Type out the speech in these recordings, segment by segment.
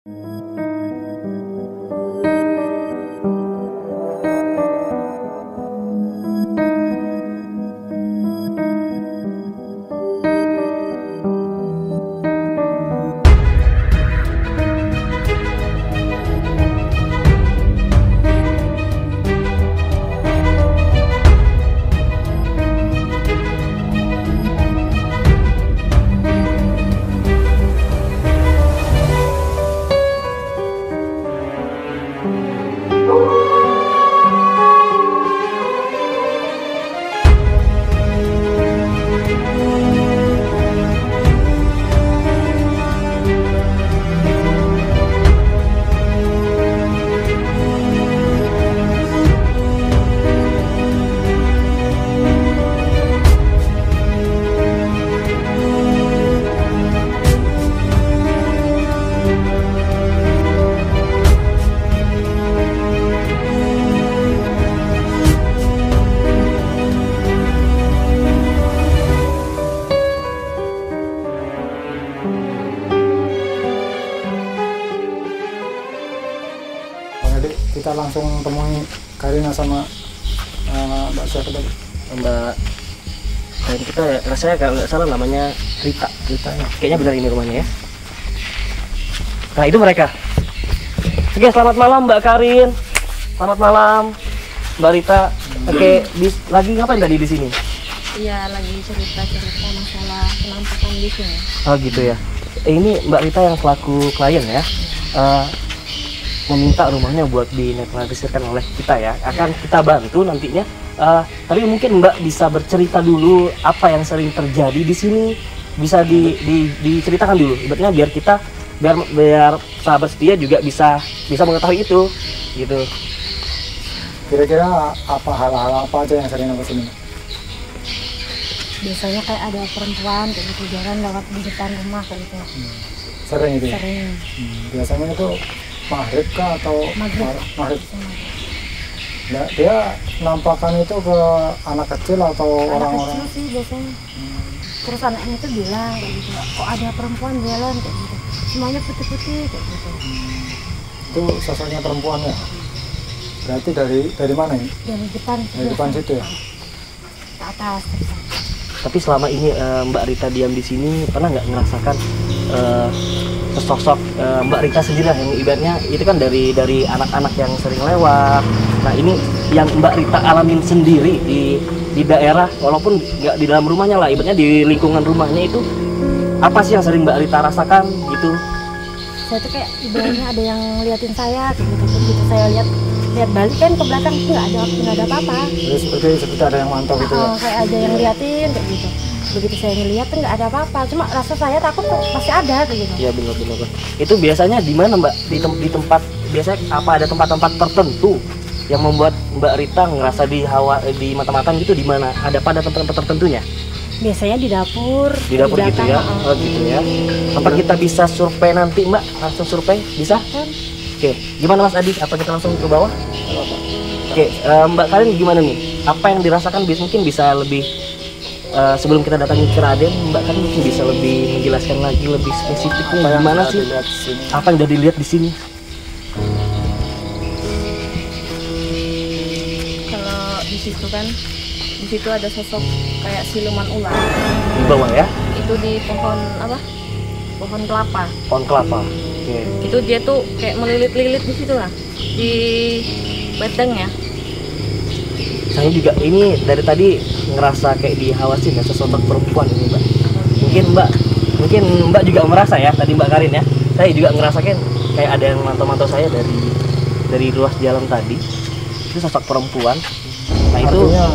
Jadi kita langsung temui Karina sama Mbak siapa tadi? Mbak Karin kita ya, rasanya kalau nggak salah namanya Rita ya. Kayaknya benar ini rumahnya ya. Nah itu mereka. Oke, selamat malam Mbak Karin. Selamat malam Mbak Rita. Oke, lagi ngapain tadi di sini? Iya, lagi cerita-cerita masalah penampakan di sini. Oh gitu ya. Ini Mbak Rita yang selaku klien ya. Meminta rumahnya buat dinetralisirkan oleh kita ya. Akan kita bantu nantinya. Tapi mungkin Mbak bisa bercerita dulu apa yang sering terjadi di sini. Bisa diceritakan dulu. Ibaratnya biar kita biar sahabat setia juga bisa mengetahui itu gitu. Kira-kira apa hal-hal apa aja yang sering apa sini? Biasanya kayak ada perempuan kayak gitu jalan lewat di depan rumah kayak gitu. Sering itu ya? Sering. Biasanya itu maghrib kah atau maghrib? Nah, dia nampakan itu ke anak kecil atau orang-orang? Anak kecil sih biasanya. Terus anaknya itu bilang kayak gitu, kok ada perempuan jalan kayak gitu. Semuanya putih-putih kayak gitu. Itu sosoknya perempuan ya? Berarti dari mana ini? Dari depan. Dari depan situ ya? Ke atas. Tapi selama ini Mbak Rita diam di sini pernah nggak merasakan sosok Mbak Rita sendiri lah yang ibaratnya itu kan dari anak-anak yang sering lewat. Nah ini yang Mbak Rita alamin sendiri di daerah walaupun nggak di dalam rumahnya lah, ibaratnya di lingkungan rumahnya itu apa sih yang sering Mbak Rita rasakan gitu? Saya tuh kayak ibaratnya ada yang ngeliatin saya kayak gitu. Begitu saya lihat balik kan ke belakang nggak ada apa-apa. Terus seperti ada yang mantau gitu ya? Kayak ada yang ngeliatin kayak gitu. Begitu saya ngeliat tuh nggak ada apa-apa, cuma rasa saya takut tuh masih ada kayak gitu. Iya benar. Itu biasanya di mana Mbak? Di tempat biasanya apa ada tempat-tempat tertentu yang membuat Mbak Rita ngerasa di mata-mata gitu di mana? Ada pada tempat-tempat tertentunya? Biasanya di dapur. Di dapur gitu ya? Oh gitu ya. Apa kita bisa survei nanti Mbak? Langsung survei? Bisa? Oke, gimana Mas Adi? Apa kita langsung ke bawah? Oke, Mbak Karin gimana nih? Apa yang dirasakan mungkin bisa lebih sebelum kita datangi ke Raden, Mbak Karin mungkin bisa lebih menjelaskan lagi lebih spesifiknya gimana sih? Apa yang udah dilihat di sini? Kalau di situ kan, di situ ada sosok kayak siluman ular. Di bawah ya? Itu di pohon apa? Pohon kelapa. Pohon kelapa. Oke. Itu dia tuh kayak melilit-lilit di situ lah, di bedengnya. Saya juga ini dari tadi ngerasa kayak dihawasin ya sosok perempuan ini Mbak. Mungkin Mbak juga merasa ya tadi Mbak Karin ya. Saya juga ngerasakan kayak ada yang mantau-mantau saya dari ruas jalan tadi. Itu sosok perempuan. Nah itu artinya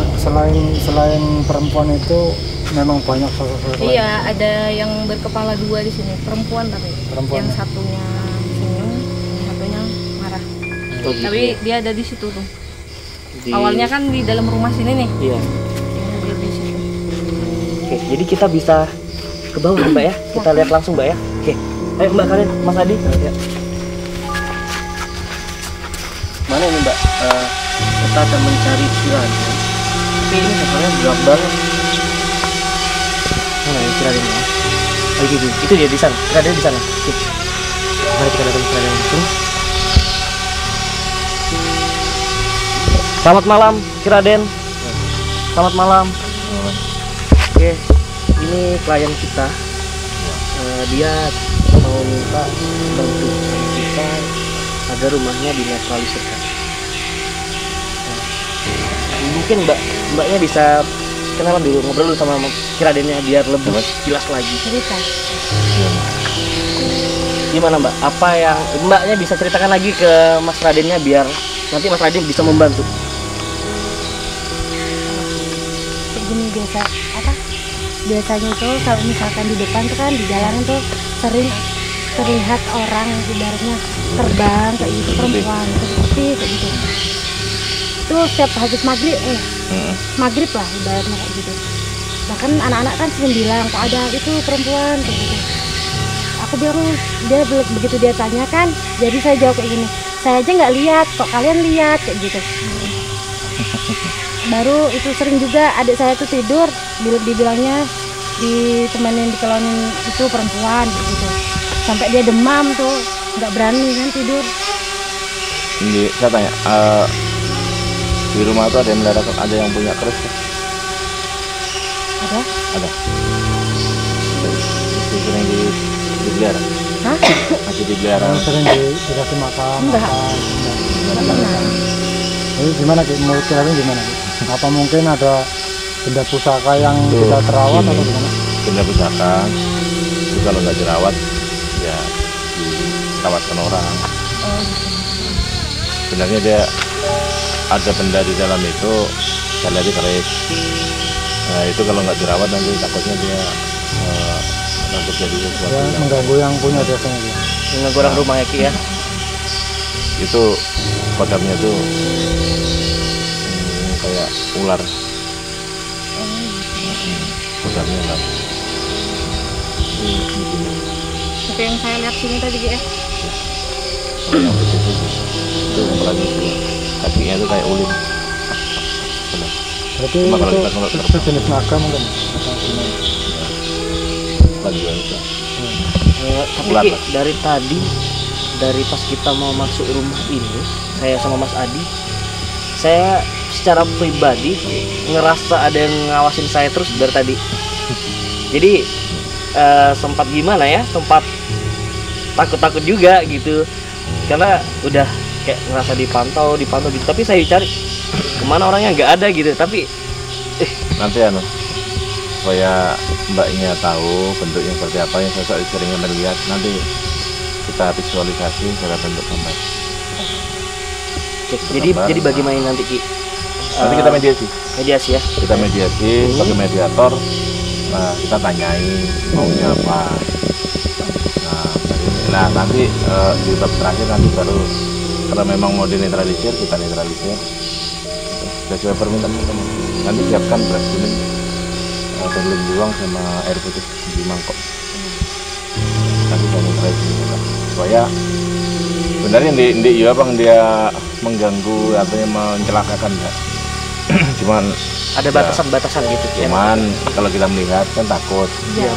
selain perempuan itu memang banyak sosok-sosok lain. Iya, ada yang berkepala dua di sini, perempuan tapi. Perempuan. Yang satunya senyum, yang satunya marah. oh, gitu Tapi ya. dia ada di situ tuh. Di- Awalnya kan di dalam rumah sini nih. Iya. Dia di situ. Oke, jadi kita bisa ke bawah Mbak ya. Kita lihat langsung Mbak ya. Oke. Ayo Mbak Karin, Mas Adi. Ya. Mana ini Mbak? Kita akan mencari Ciraden. Tapi ini sebenarnya gelap banget. Mana ya Ciraden ya? Oh, itu dia di sana. Ciraden di sana. Oke. Mari kita datang ke Raden langsung. Selamat malam, Ki Raden. Selamat malam. Oke, ini klien kita. Dia mau minta bantu kita agar rumahnya dinetralisirkan. Mungkin mbaknya bisa kenalan dulu, ngobrol dulu sama Ki Radennya biar lebih jelas lagi. Cerita. Gimana mbak? Apa yang mbaknya bisa ceritakan lagi ke Mas Radennya biar nanti Mas Raden bisa membantu? Begini biasa apa? Biasanya tuh kalau misalkan di depan tuh kan di jalanan tuh sering terlihat orang ibaratnya terbang kayak gitu, perempuan seperti kayak gitu. Itu setiap habis maghrib lah ibaratnya kayak gitu. Bahkan anak-anak kan sering bilang kok ada itu perempuan kayak gitu. Aku bilang dia begitu dia tanyakan, jadi saya jawab kayak gini, saya aja nggak lihat, kok kalian lihat kayak gitu. Baru itu sering juga adik saya tuh tidur, dibilangnya ditemenin dikelonin itu perempuan gitu. Sampai dia demam tuh, nggak berani kan tidur. Ini saya tanya, di rumah tuh ada yang melihara, ada yang punya keris? Ada? Ada. Itu sering dipelihara? Hah? Masih dipelihara? Yang sering dikasih makan. Enggak. Enggak. Nggak pernah. Jadi gimana Ki? Menurut kalian gimana? Apa mungkin ada benda pusaka yang tidak terawat atau gimana? Benda pusaka itu kalau nggak dirawat ya dirawatkan orang. Sebenarnya dia ada benda di dalam itu, saya lihat keris. Nah itu kalau nggak dirawat nanti takutnya dia akan terjadi sesuatu Ya, yang mengganggu yang punya biasanya dia. Mengganggu orang rumah ya Ki ya. itu kodamnya tuh kayak ular. Kodamnya ular. Seperti yang saya lihat sini tadi ya. Kalau yang itu apalagi itu kakinya itu kayak ulin. Benar. Berarti Cuma kalau kita itu sejenis naga mungkin? Atau gimana? Lagi itu. Tapi Ular, Ki, Pak. dari pas kita mau masuk rumah ini, saya sama Mas Adi, saya secara pribadi ngerasa ada yang ngawasin saya terus dari tadi. Jadi sempat gimana ya, sempat takut-takut juga gitu, karena udah kayak ngerasa dipantau gitu. Tapi saya cari kemana orangnya nggak ada gitu. Tapi Nanti supaya mbaknya tahu bentuknya seperti apa yang saya sering melihat, nanti kita visualisasi secara bentuk gambar. jadi bagaimana nanti Ki? Nanti kita mediasi. Mediasi ya. Kita mediasi sebagai mediator. Nah, kita tanyain maunya apa. Nah nanti di bab terakhir nanti baru kalau memang mau dinetralisir kita netralisir. Sesuai permintaan teman. Nanti siapkan beras kuning, telur buang sama air putih di mangkok. Nanti saya netralisir supaya sebenarnya di ya bang dia mengganggu atau mencelakakan ya. Cuman Ada batasan-batasan gitu ya. cuman kalau kita melihat kan takut. Iya.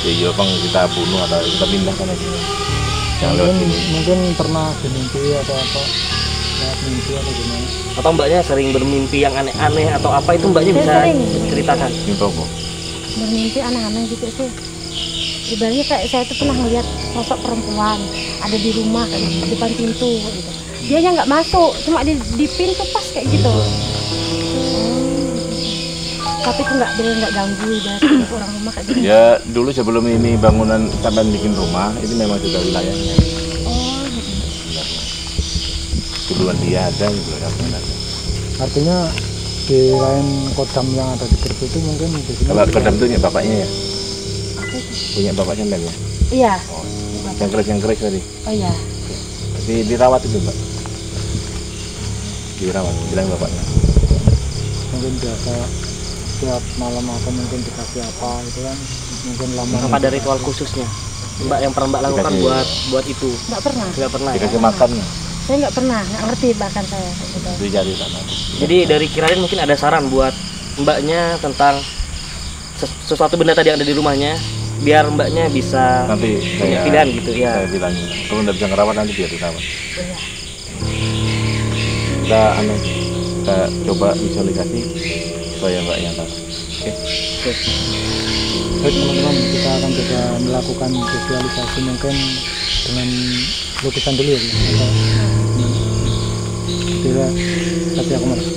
Ya bang kita bunuh atau kita pindahkan aja. Jangan lewat Mungkin, sini. mungkin pernah bermimpi atau apa? Lihat mimpi atau gimana? Atau mbaknya sering bermimpi yang aneh-aneh atau apa, itu mbaknya Saya bisa sering. ceritakan. Mimpi apa? Bermimpi aneh-aneh gitu sih. Ibaratnya kayak saya tuh pernah melihat sosok perempuan ada di rumah kayak di depan pintu gitu. Dianya nggak masuk, cuma di pintu pas kayak gitu. Tapi itu nggak bener nggak ganggu ibaratnya orang rumah kayak gitu. Ya dulu sebelum ini bangunan sampai bikin rumah ini memang sudah wilayahnya. Oh, Duluan dia ada gitu kan. Artinya di lain kodam yang ada di Gerbu itu mungkin di sini. Kalau kodam itu punya bapaknya ya, apa itu? punya bapak sampean ya. Iya. Oh, yang keris tadi. Oh iya. Tapi dirawat itu mbak. Dirawat, bilang bapaknya. Mungkin biasa setiap malam atau mungkin dikasih apa itu kan mungkin lama. Apa ada ritual khususnya mbak yang pernah mbak lakukan Dikasih. buat itu? Nggak pernah. Nggak pernah ya? Dikasih makan, Saya nggak pernah, nggak ngerti bahkan saya. Gitu. dicari sana. Jadi dari Kiraden mungkin ada saran buat mbaknya tentang sesuatu benda tadi yang ada di rumahnya biar mbaknya bisa Nanti punya saya pilihan gitu ya. saya bilangin. Kalau nggak bisa ngerawat nanti biar dirawat. Iya. Kita coba visualisasi supaya mbaknya tahu. Oke. Baik teman-teman, kita akan coba melakukan visualisasi mungkin dengan lukisan dulu ya. Kira tapi aku malah.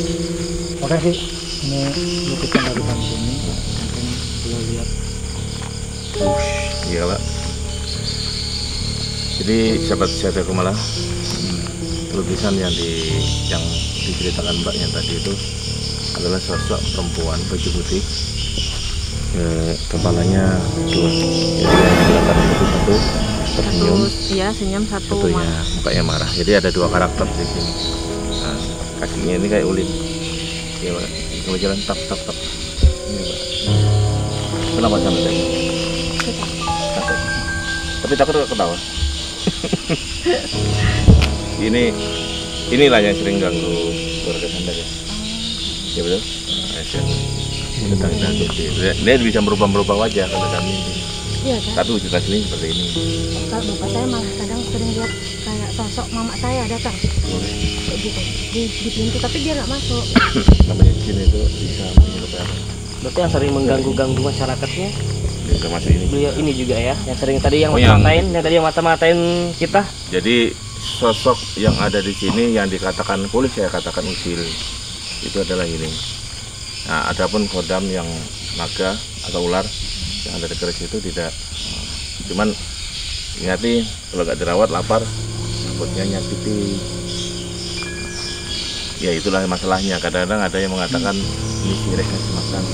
Oke sih, ini lukisan dari bangku ini mungkin boleh lihat. Iya Pak. Jadi sahabat saya Kumala, lukisan yang diceritakan mbaknya tadi itu adalah sosok perempuan baju putih, kepalanya dua, jadi yang kelihatan satu tersenyum, Iya, senyum satu. satunya mukanya marah. Jadi ada dua karakter di sini. Nah, kakinya ini kayak ulin, ya Pak. Kalau jalan tap tap tap, ini Pak. Kenapa sampai tadi? Takut. Tapi takut atau ketawa? Inilah yang sering ganggu keluarga Anda ya. Ya betul. Dia bisa merubah wajah kalau kami ini. Iya kan? Tapi wujud asli seperti ini. Kalau bapak saya malah kadang sering lihat kayak sosok mama saya datang kayak gitu di pintu, tapi dia nggak masuk. Namanya jin itu bisa menyerupai apa? Berarti yang sering mengganggu masyarakatnya Ini termasuk ini. beliau ini juga ya, yang sering tadi yang Oh, yang- mata-matain kita. Jadi sosok yang ada di sini yang dikatakan polis saya katakan usil itu adalah ini. Nah, adapun kodam yang naga atau ular yang ada di keris itu tidak. Cuman ingati kalau nggak dirawat lapar, takutnya nyakiti. Ya itulah masalahnya. Kadang-kadang ada yang mengatakan ini sirik ngasih makan.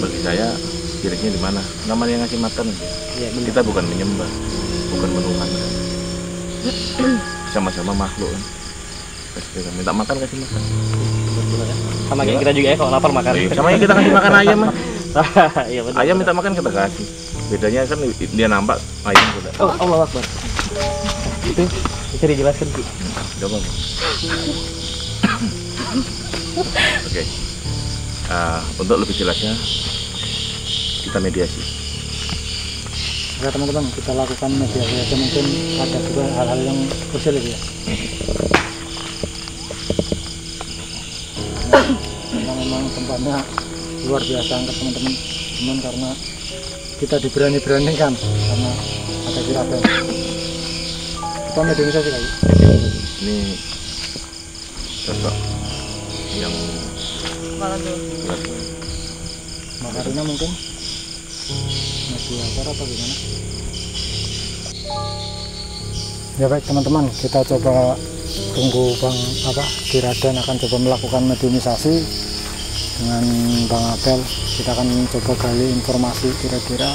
Bagi saya siriknya di mana? Namanya ngasih makan aja. Ya, benar. Kita bukan menyembah, bukan menuhan kan. Sama-sama makhluk kan. Kita minta makan kasih makan. Sama kayak kita juga ya, kalau lapar makan. Sama yang kita kasih makan ayam mah. Iya betul. Ayam minta makan kita kasih. Bedanya kan dia nampak ayam sudah. Oh, Allah Akbar. Itu bisa dijelaskan Ki. Coba. Oke. Untuk lebih jelasnya kita mediasi. Oke teman-teman, kita lakukan mediasi aja, mungkin ada juga hal-hal yang krusial ya. Nah, memang tempatnya luar biasa angkat teman-teman, cuman karena kita diberani-beranikan karena ada kiraben. Kita mediasi lagi. Ini sosok yang Kepala dulu. Makarina mungkin masih lapar apa gimana? Ya baik teman-teman, kita coba tunggu Bang Kiraden akan coba melakukan mediumisasi dengan Bang Abel. Kita akan coba gali informasi kira-kira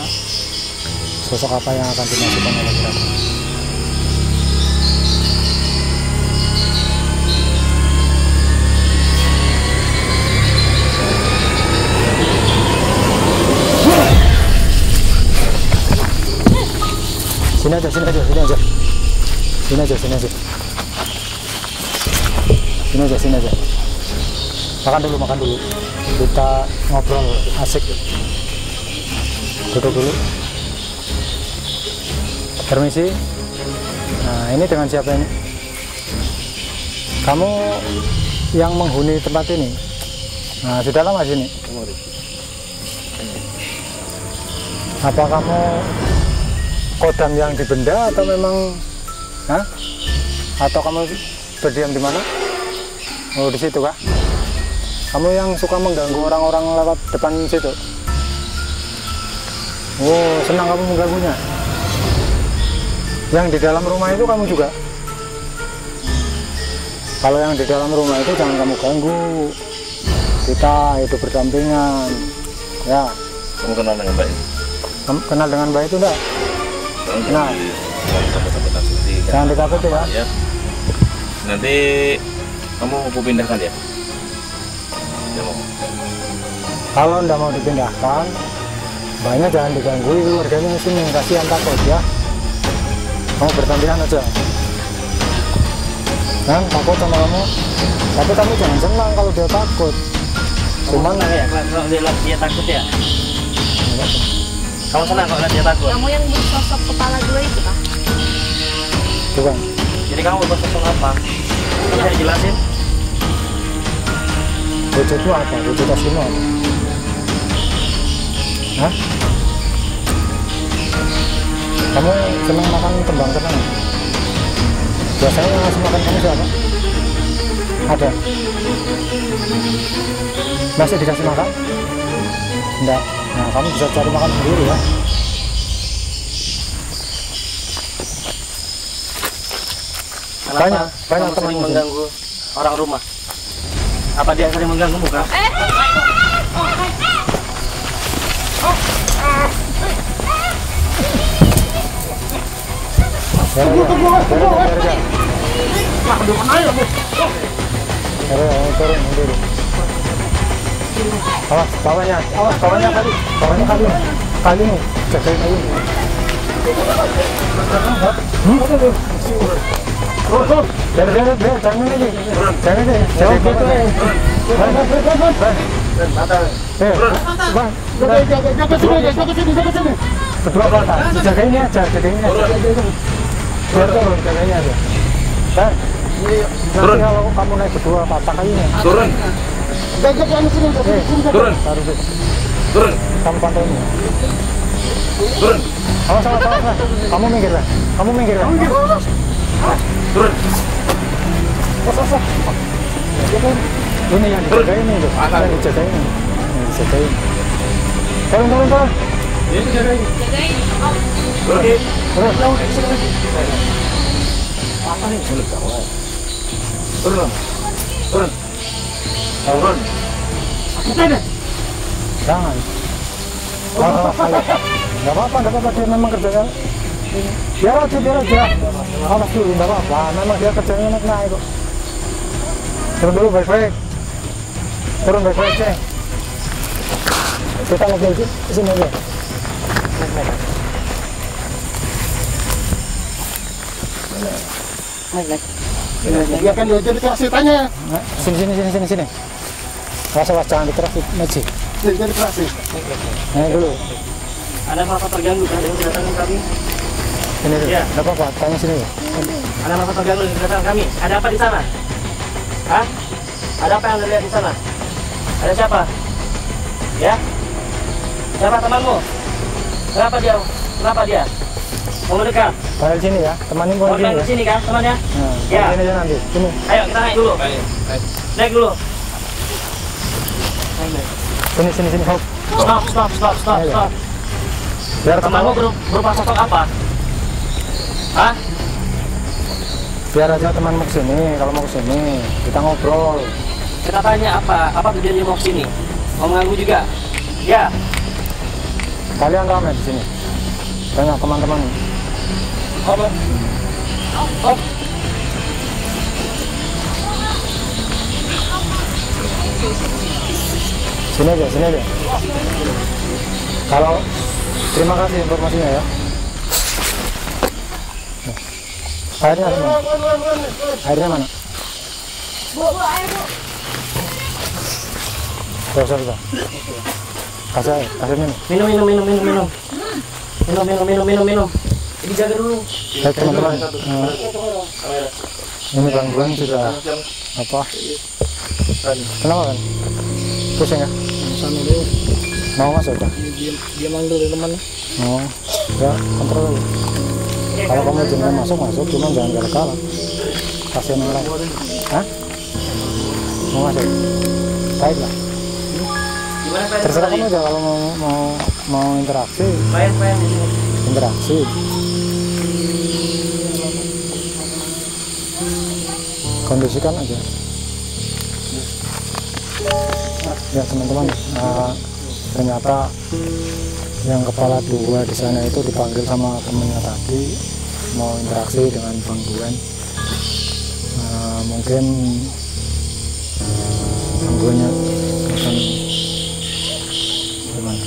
sosok apa yang akan dimasukkan oleh Kiraden. Sini aja. Makan dulu. Kita ngobrol asik. Duduk dulu. Permisi. Nah, ini dengan siapa ini? Kamu yang menghuni tempat ini? Nah, sudah lama sini? Apa kamu kodam yang dibenda atau memang atau kamu berdiam di mana? Oh, di situ kah? Kamu yang suka mengganggu orang-orang lewat depan situ? Oh, senang kamu mengganggunya. Yang di dalam rumah itu kamu juga? Kalau yang di dalam rumah itu jangan kamu ganggu. Kita hidup berdampingan. Ya. kamu kenal dengan baik. Kenal dengan baik itu enggak? Nah. Jangan ditakuti ya. Ya. Nanti kamu mau pindahkan ya? Ya mau. Kalau enggak mau dipindahkan, banyak jangan diganggu keluarganya di sini, kasihan takut ya. Kamu berdampingan aja. Kan takut sama kamu, tapi kamu jangan senang kalau dia takut. Cuman ya, kalau dia takut ya. Kamu senang kalau lihat dia takut? Kamu yang bersosok kepala dua itu kah? Bukan. Jadi kamu bersosok apa? Bisa dijelasin? Bojo itu apa? Bojo Tasimo apa? Hah? Kamu senang makan kembang tenang? Biasanya yang ngasih makan kamu siapa? Ada? Masih dikasih makan? Enggak. Nah, kamu bisa cari makan sendiri ya. Kenapa Banyak kamu teman sering di sini. mengganggu orang rumah? Apa dia sering mengganggu kah? Awas bawahnya kali ini jagain aja. Kedua kota, jagain aja. Biar turun, jagain aja. Dan nanti kalau kamu naik berdua patah kayunya. Turun. Turun. Turun. Kamu pantau ini. Turun. Awas. Kamu minggir lah. Turun. Ini yang dijagain ini loh. Yang dijagain. Turun. Turun. Jangan. Nggak apa-apa, dia memang kerjanya ini. Biar aja. Awas dulu, nggak apa-apa. Memang dia kerjanya naik kok. Turun dulu baik-baik. Ceng. Kita ngobrol di sini aja. Naik. Dia kan dia jadi keras tanya. Nah, sini. Awas, jangan dikeras meja. Jadi keras. Naik dulu. Anda merasa terganggu kan dengan kedatangan kami? Sini dulu. Ya. Nggak apa-apa, tanya sini. Anda merasa terganggu dengan kedatangan kami? Ada apa di sana? Hah? Ada apa yang Anda lihat di sana? Ada siapa? Ya? Siapa temanmu? Kenapa dia? Mau mendekat? Balik sini ya, temanin Mau gua main sini ke ya. sini kan temannya? Nah, Ya. sini aja nanti. Sini. Ayo kita naik dulu. Naik dulu. Sini. Hop. Stop. Biar Temanmu temanmu berupa sosok apa? Hah? biar aja temanmu kesini. Kalau mau kesini, kita ngobrol. Kita tanya apa tujuannya mau kesini? Mau mengganggu juga? Ya. Kalian ramai di sini. Banyak teman-teman. Oh. Sini aja. Kalau terima kasih informasinya ya. Airnya mana? Bisa. Kasih Minum. Dijaga dulu. Baik teman-teman, ini gangguan sudah apa? Kenapa kan? Pusing ya? Sana dulu. Mau masuk ya? Dia manggil dari temannya. Oh, ya kontrol dulu. Kalau kamu jangan masuk, cuma jangan galak-galak. Kasihan orang. Hah? Mau masuk? Baiklah. Gimana Terserah kamu aja kalau mau interaksi. Bayang di sini. Interaksi. Kondisikan aja. Ya teman-teman, ternyata yang kepala dua di sana itu dipanggil sama temennya tadi mau interaksi dengan Bang Guen. Mungkin gangguannya akan gimana?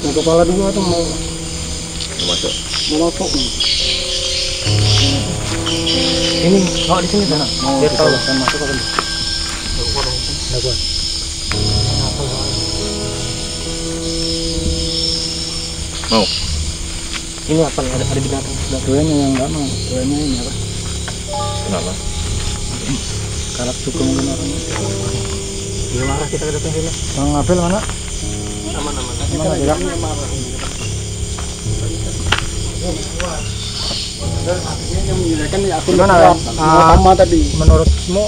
Yang kepala dua tuh mau Masuk. masuk. Ini di sini sana. Biar tahu kan masuk apa belum. Enggak kuat. Mau? Ini apa nih? Ada binatang sebelah. Duanya yang nggak mau, duanya ini apa? Kenapa? Kalak juga mungkin orangnya. Dia marah kita ke depan sini. Bang Abel mana? Aman-aman. Mana tidak? Yang menyediakan ya aku Gimana, lihat Len? sama tadi. Menurutmu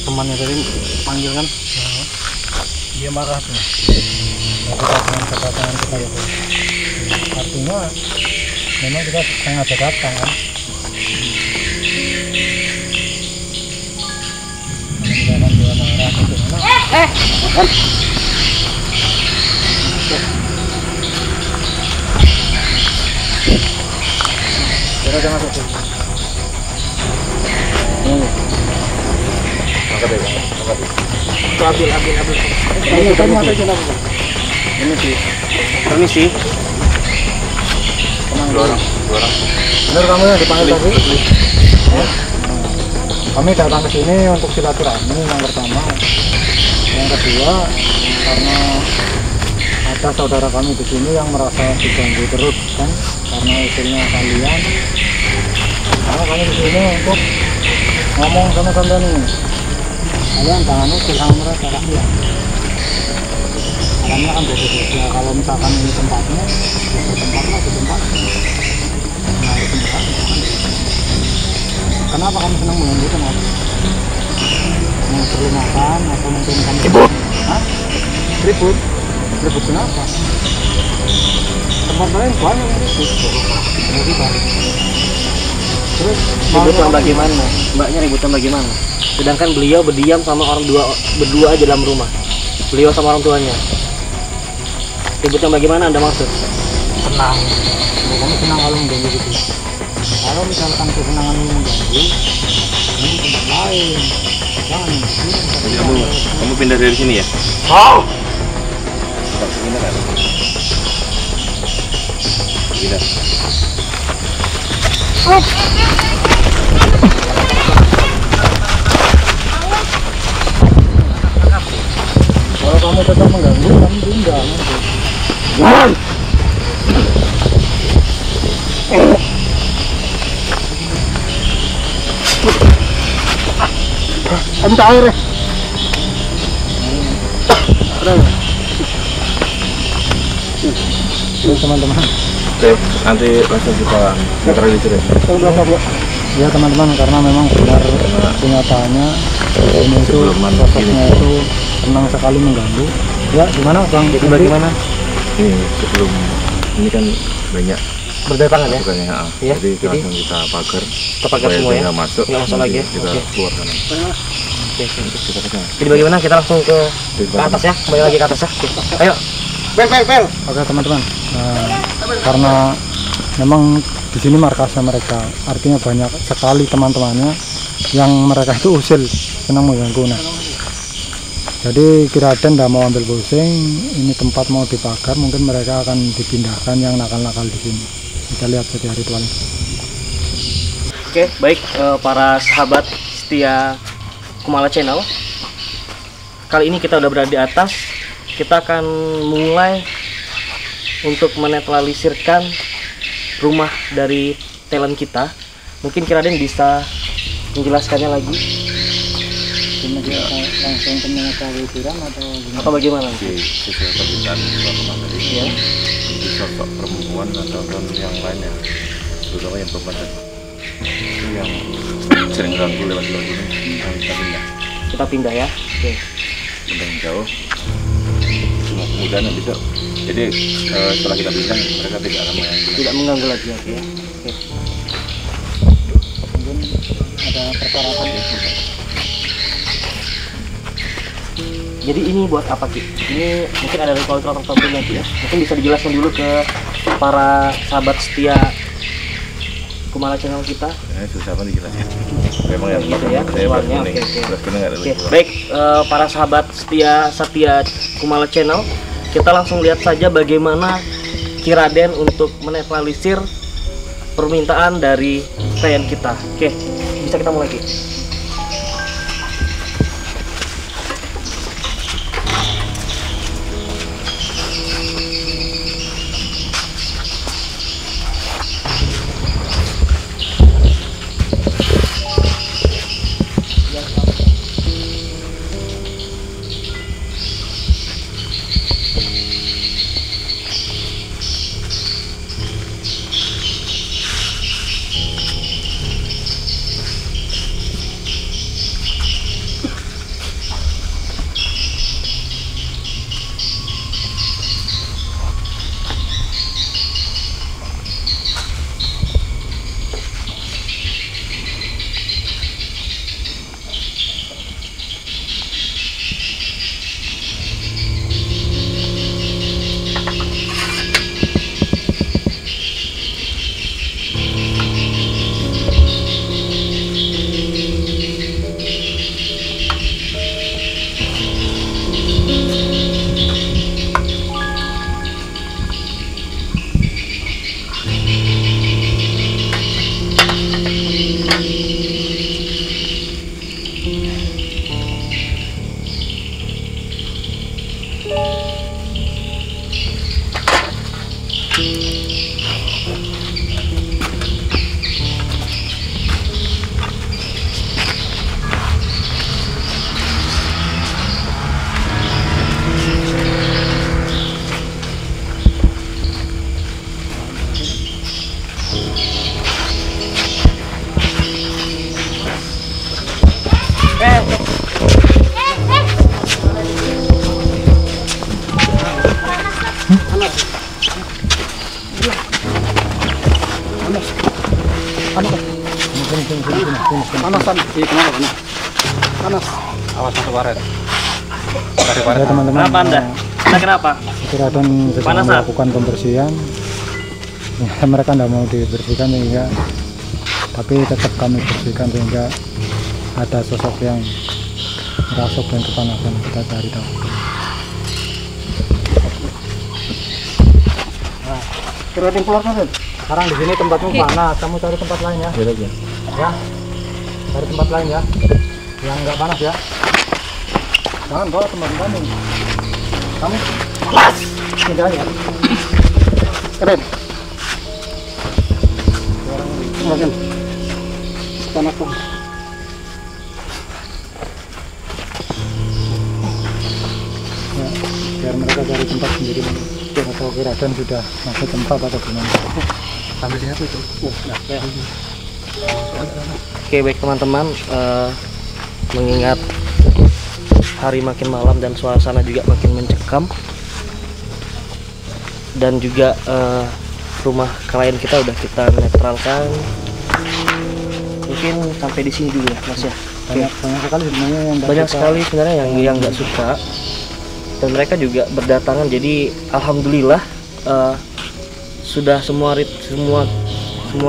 Temannya tadi panggil kan? dia marah tuh? Ya, kita dengan kedatangan kita itu. Artinya memang kita sengaja datang kan? Menunjukkan dia marah atau gimana? Kita jangan masuk tuh. Angkat deh, angkat deh. Ambil. Ini kan mata jalan. Ini sih, Permisi. tenang Dua dulu. orang. Benar kamu yang dipanggil tadi? Ya. Kami datang ke sini untuk silaturahmi yang pertama. Yang kedua, karena ada saudara kami di sini yang merasa diganggu terus kan, karena usulnya kalian. Karena kami di sini untuk ngomong sama kalian ini. Kalian jangan usul sama mereka rakyat. Karena kan beda-beda. Kalau misalkan ini tempatnya, ya tempatnya di tempatnya. Nah, itu tempatnya. Kenapa kamu senang mengganggu itu? Mau perlu makan atau mungkin kamu ribut? Hah? Ribut? Ribut kenapa? Tempat lain banyak yang ribut. Jadi balik. Terus Ributan bagaimana? Mbaknya ributan bagaimana? Sedangkan beliau berdiam sama orang berdua aja dalam rumah. Beliau sama orang tuanya. Ributnya bagaimana Anda maksud? senang. Kalau kamu senang kalau mengganggu gitu. Kalau misalkan kesenangan mengganggu, ini tempat lain. Jangan di sini. Jadi kamu pindah dari sini ya? Oh! Bukan, pindah kan? Pindah. Kalau kamu tetap mengganggu, kamu pindah nanti. Minta air. Terus teman-teman. Oke, nanti langsung kita netralisir ya. Ya teman-teman, karena memang benar kenyataannya ini itu Sebelum sosoknya itu senang sekali mengganggu. Ya gimana Bang? Jadi bagaimana? Ini sebelum ini kan banyak Berdatangan ya? bukannya Iya, jadi jadi langsung kita pagar kita pagar supaya semua dia ya? nggak masuk, Nggak masuk nanti lagi ya? kita Oke. keluar sana. Oke. Kita ke sana. Jadi bagaimana? Kita langsung ke atas ya? Kembali lagi ke atas ya? Oke. Ayo. Pel. Oke teman-teman, karena memang di sini markasnya mereka, artinya banyak sekali teman-temannya yang mereka itu usil senang mengganggu. Nah, jadi Kiraden tidak mau ambil pusing, ini tempat mau dipagar, mungkin mereka akan dipindahkan yang nakal-nakal di sini. Kita lihat saja ritualnya. Oke, baik para sahabat setia Kumala Channel. Kali ini kita udah berada di atas. Kita akan mulai untuk menetralisirkan rumah dari talent kita. Mungkin Kiraden bisa menjelaskannya lagi Langsung ke menetralisirkan atau gimana? atau bagaimana? Di sesuai permintaan Bapak tadi. Ya. Itu sosok perempuan atau yang lainnya, terutama yang perempuan tadi. Itu yang sering ganggu lewat ini, kita pindah. Kita pindah ya. Oke. Pindah jauh. Cuma kemudian yang bisa. Jadi setelah kita pindah, mereka tidak akan mengganggu. Tidak mengganggu lagi ya. Oke. Mungkin ada persyaratan ya. Jadi ini buat apa Ki? Ini mungkin ada ritual-ritual tertentu nanti ya. Mungkin bisa dijelaskan dulu ke para sahabat setia Kumala Channel kita. Susah banget dijelasin. Memang yang Gitu ya, saya beras ritualnya. kuning. Oke. Beras kuning nggak ada Oke, lagi. baik para sahabat setia Kumala Channel, kita langsung lihat saja bagaimana Kiraden untuk menetralisir permintaan dari klien kita. Oke, bisa kita mulai Ki. Panasan. Iya, kenapa panas? Panas. Awas masuk waret. Ya teman-teman, Kenapa Anda? Anda kenapa? Itu Raden sedang Panasan. melakukan pembersihan. Ya, mereka tidak mau dibersihkan sehingga, tapi tetap kami bersihkan sehingga ada sosok yang merasuk dan kepanasan. Kita cari tahu. Kira-kira keluar kan? Sekarang di sini tempatmu panas, kamu cari tempat lain ya. Ya, cari tempat lain ya, yang nggak panas ya. Jangan bawa tempat kami. Kamu panas, tinggal ya. Keren. Makan. Panas kok. Ya, biar mereka cari tempat sendiri. Atau Raden sudah masuk tempat atau gimana? Sambil siapa itu? Oke, baik teman-teman, mengingat hari makin malam dan suasana juga makin mencekam, dan juga rumah klien kita udah kita netralkan. Mungkin sampai di sini dulu ya, Mas ya. Banyak sekali sebenarnya yang nggak Banyak suka. sekali sebenarnya yang nggak suka, dan mereka juga berdatangan. Jadi alhamdulillah sudah semua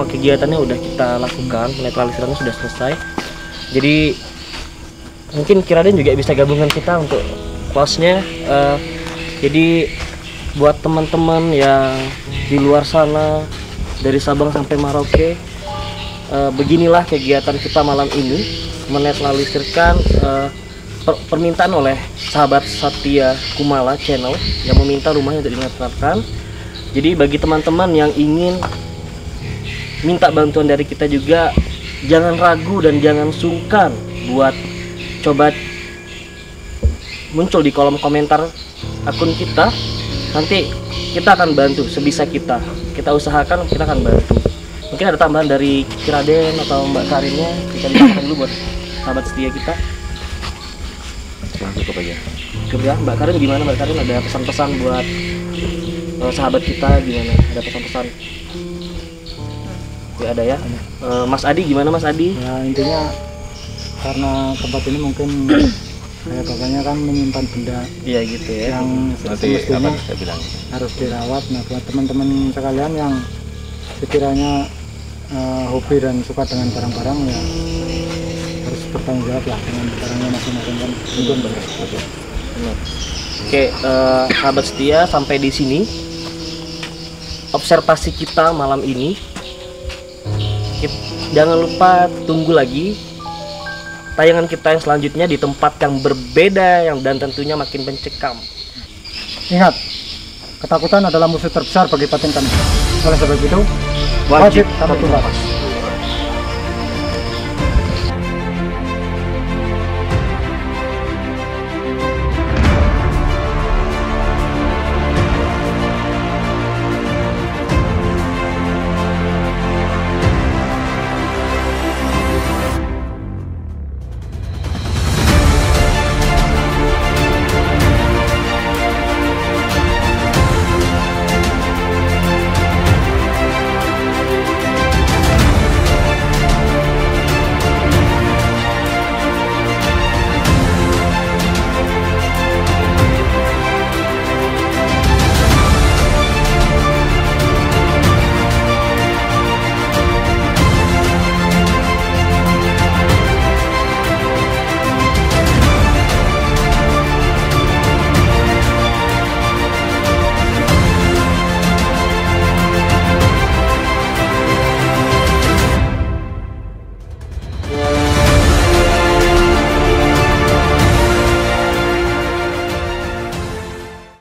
kegiatannya udah kita lakukan, penetralisannya sudah selesai. Jadi mungkin Kiraden juga bisa gabungan kita untuk close-nya. Jadi buat teman-teman yang di luar sana dari Sabang sampai Merauke, beginilah kegiatan kita malam ini, menetralisirkan permintaan oleh sahabat Satya Kumala Channel yang meminta rumahnya untuk dinetralkan. Jadi bagi teman-teman yang ingin minta bantuan dari kita juga, jangan ragu dan jangan sungkan buat coba muncul di kolom komentar akun kita. Nanti kita akan bantu sebisa kita. Kita usahakan, kita akan bantu. Mungkin ada tambahan dari Kiraden atau Mbak Karinnya, kita disampaikan dulu buat sahabat setia kita. Cukup aja. Cukup ya, Mbak Karin gimana? Mbak Karin ada pesan-pesan buat sahabat kita gimana? Ada pesan-pesan? Ya ada ya. Mas Adi gimana Mas Adi? Ya intinya karena tempat ini mungkin kayak bapaknya kan menyimpan benda Iya gitu ya. yang Nanti semestinya apa saya bilang. harus dirawat. Nah buat teman-teman sekalian yang sekiranya hobi dan suka dengan barang-barang, ya harus bertanggung jawab lah dengan barangnya masing-masing kan. Mungkin Benar. Oke, sahabat setia, sampai di sini observasi kita malam ini. Jangan lupa tunggu lagi tayangan kita yang selanjutnya di tempat yang berbeda dan tentunya makin mencekam. Ingat, ketakutan adalah musuh terbesar bagi batin kami. Oleh sebab itu, Wajib wajib takut takut tunggal.